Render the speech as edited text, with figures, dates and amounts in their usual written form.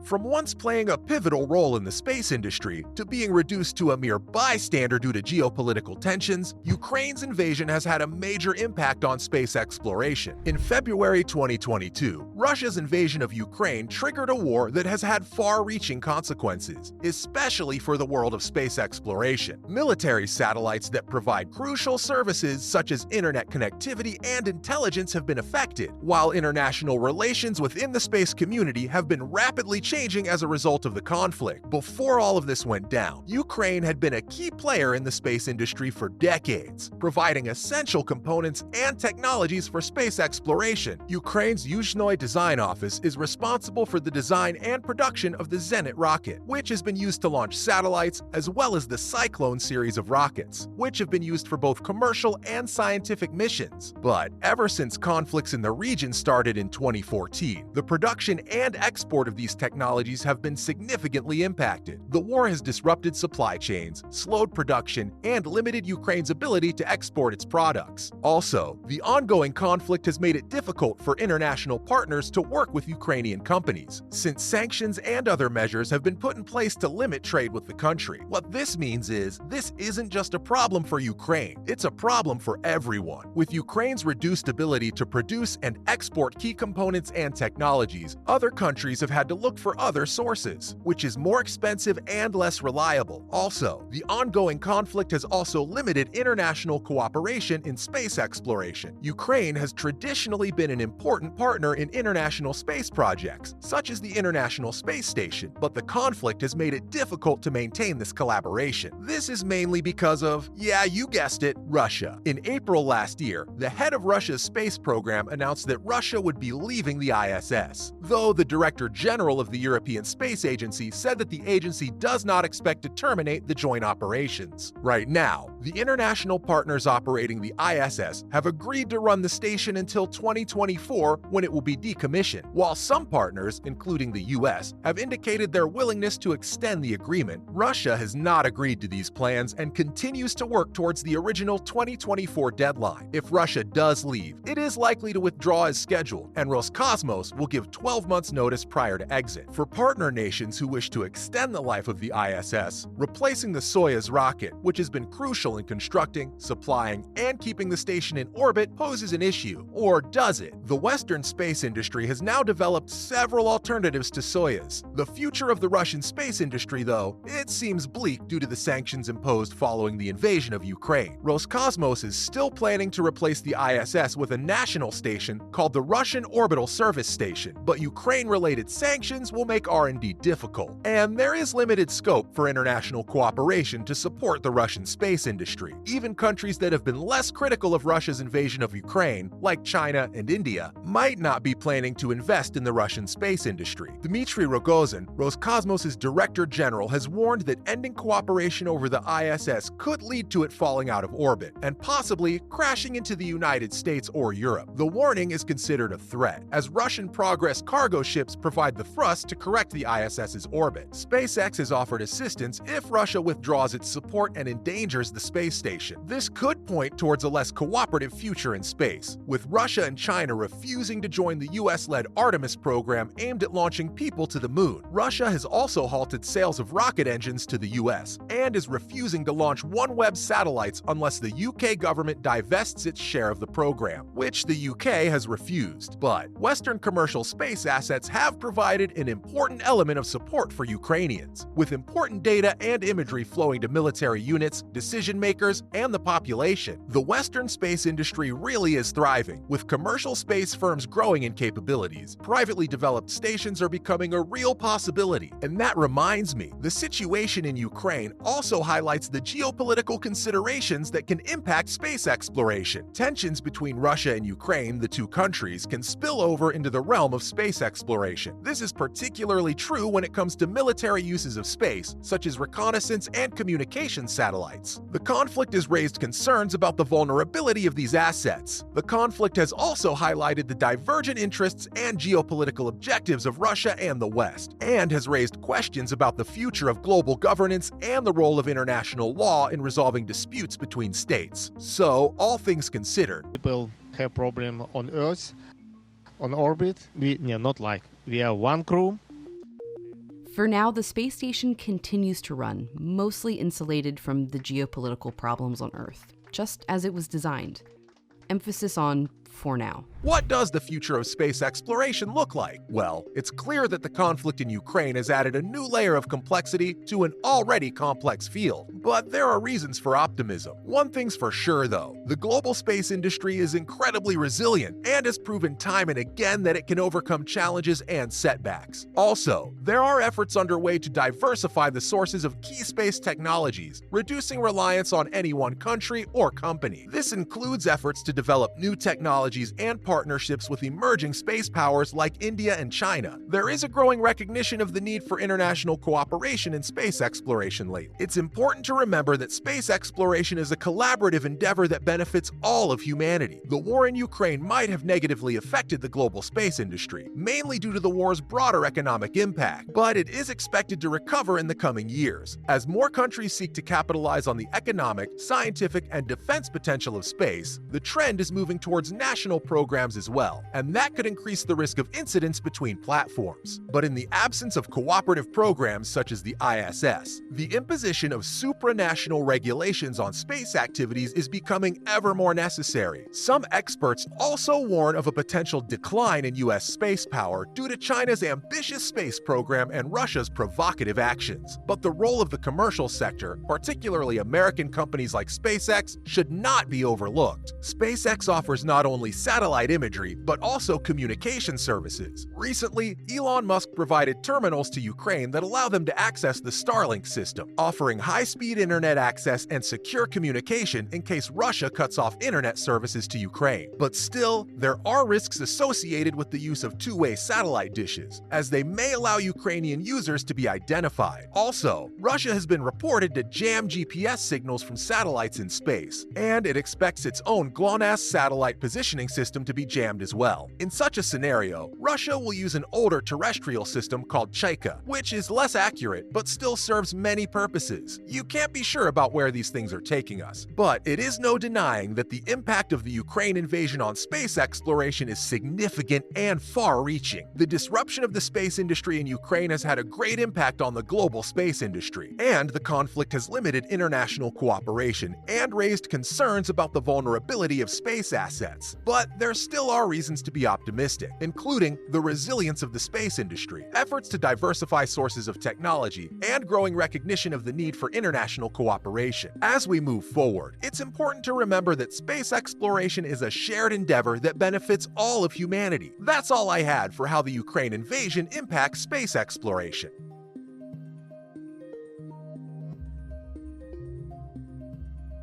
From once playing a pivotal role in the space industry to being reduced to a mere bystander due to geopolitical tensions, Ukraine's invasion has had a major impact on space exploration. In February 2022, Russia's invasion of Ukraine triggered a war that has had far-reaching consequences, especially for the world of space exploration. Military satellites that provide crucial services such as internet connectivity and intelligence have been affected, while international relations within the space community have been rapidly changing as a result of the conflict. Before all of this went down, Ukraine had been a key player in the space industry for decades, providing essential components and technologies for space exploration. Ukraine's Yuzhnoye Design Office is responsible for the design and production of the Zenit rocket, which has been used to launch satellites, as well as the Cyclone series of rockets, which have been used for both commercial and scientific missions. But ever since conflicts in the region started in 2014, the production and export of these technologies have been significantly impacted. The war has disrupted supply chains, slowed production, and limited Ukraine's ability to export its products. Also, the ongoing conflict has made it difficult for international partners to work with Ukrainian companies, since sanctions and other measures have been put in place to limit trade with the country. What this means is, this isn't just a problem for Ukraine, it's a problem for everyone. With Ukraine's reduced ability to produce and export key components and technologies, other countries have had to look for other sources, which is more expensive and less reliable. Also, the ongoing conflict has also limited international cooperation in space exploration. Ukraine has traditionally been an important partner in international space projects, such as the International Space Station, but the conflict has made it difficult to maintain this collaboration. This is mainly because of, yeah, you guessed it, Russia. In April last year, the head of Russia's space program announced that Russia would be leaving the ISS, though the Director General of the European Space Agency said that the agency does not expect to terminate the joint operations. Right now, the international partners operating the ISS have agreed to run the station until 2024, when it will be decommissioned, while some partners, including the US, have indicated their willingness to extend the agreement. Russia has not agreed to these plans and continues to work towards the original 2024 deadline. If Russia does leave, it is likely to withdraw as scheduled, and Roscosmos will give 12 months notice prior to exit. For partner nations who wish to extend the life of the ISS, replacing the Soyuz rocket, which has been crucial in constructing, supplying, and keeping the station in orbit, poses an issue. Or does it? The Western space industry has now developed several alternatives to Soyuz. The future of the Russian space industry, though, it seems bleak due to the sanctions imposed following the invasion of Ukraine. Roscosmos is still planning to replace the ISS with a national station called the Russian Orbital Service Station, but Ukraine-related sanctions will make R&D difficult, and there is limited scope for international cooperation to support the Russian space industry. Even countries that have been less critical of Russia's invasion of Ukraine, like China and India, might not be planning to invest in the Russian space industry. Dmitry Rogozin, Roscosmos' Director General, has warned that ending cooperation over the ISS could lead to it falling out of orbit, and possibly crashing into the United States or Europe. The warning is considered a threat, as Russian Progress cargo ships provide the thrust to correct the ISS's orbit. SpaceX has offered assistance if Russia withdraws its support and endangers the space station. This could point towards a less cooperative future in space, with Russia and China refusing to join the US-led Artemis program aimed at launching people to the moon. Russia has also halted sales of rocket engines to the US, and is refusing to launch OneWeb satellites unless the UK government divests its share of the program, which the UK has refused. But Western commercial space assets have provided an important element of support for Ukrainians, with important data and imagery flowing to military units, decision makers, and the population. The Western space industry really is thriving, with commercial space firms growing in capabilities. Privately developed stations are becoming a real possibility. And that reminds me, the situation in Ukraine also highlights the geopolitical considerations that can impact space exploration. Tensions between Russia and Ukraine, the two countries, can spill over into the realm of space exploration. This is particularly true when it comes to military uses of space, such as reconnaissance and communication satellites. The conflict has raised concerns about the vulnerability of these assets. The conflict has also highlighted the divergent interests and geopolitical objectives of Russia and the West, and has raised questions about the future of global governance and the role of international law in resolving disputes between states. So, all things considered, people have problem on Earth, on orbit. We are not like we are one crew. For now, the space station continues to run, mostly insulated from the geopolitical problems on Earth, just as it was designed. Emphasis on for now. What does the future of space exploration look like? Well, it's clear that the conflict in Ukraine has added a new layer of complexity to an already complex field. But there are reasons for optimism. One thing's for sure, though. The global space industry is incredibly resilient and has proven time and again that it can overcome challenges and setbacks. Also, there are efforts underway to diversify the sources of key space technologies, reducing reliance on any one country or company. This includes efforts to develop new technologies and partnerships with emerging space powers like India and China. There is a growing recognition of the need for international cooperation in space exploration lately. It's important to remember that space exploration is a collaborative endeavor that benefits all of humanity. The war in Ukraine might have negatively affected the global space industry, mainly due to the war's broader economic impact, but it is expected to recover in the coming years. As more countries seek to capitalize on the economic, scientific, and defense potential of space, the trend is moving towards national programs as well, and that could increase the risk of incidents between platforms. But in the absence of cooperative programs such as the ISS, the imposition of supranational regulations on space activities is becoming ever more necessary. Some experts also warn of a potential decline in U.S. space power due to China's ambitious space program and Russia's provocative actions. But the role of the commercial sector, particularly American companies like SpaceX, should not be overlooked. SpaceX offers not only satellite imagery, but also communication services. Recently, Elon Musk provided terminals to Ukraine that allow them to access the Starlink system, offering high-speed internet access and secure communication in case Russia cuts off internet services to Ukraine. But still, there are risks associated with the use of two-way satellite dishes, as they may allow Ukrainian users to be identified. Also, Russia has been reported to jam GPS signals from satellites in space, and it expects its own GLONASS satellite positioning system to be jammed as well. In such a scenario, Russia will use an older terrestrial system called Chaika, which is less accurate but still serves many purposes. You can't be sure about where these things are taking us, but it is no denying that the impact of the Ukraine invasion on space exploration is significant and far-reaching. The disruption of the space industry in Ukraine has had a great impact on the global space industry, and the conflict has limited international cooperation and raised concerns about the vulnerability of space assets. But there still are reasons to be optimistic, including the resilience of the space industry, efforts to diversify sources of technology, and growing recognition of the need for international cooperation. As we move forward, it's important to remember that space exploration is a shared endeavor that benefits all of humanity. That's all I had for how the Ukraine invasion impacts space exploration.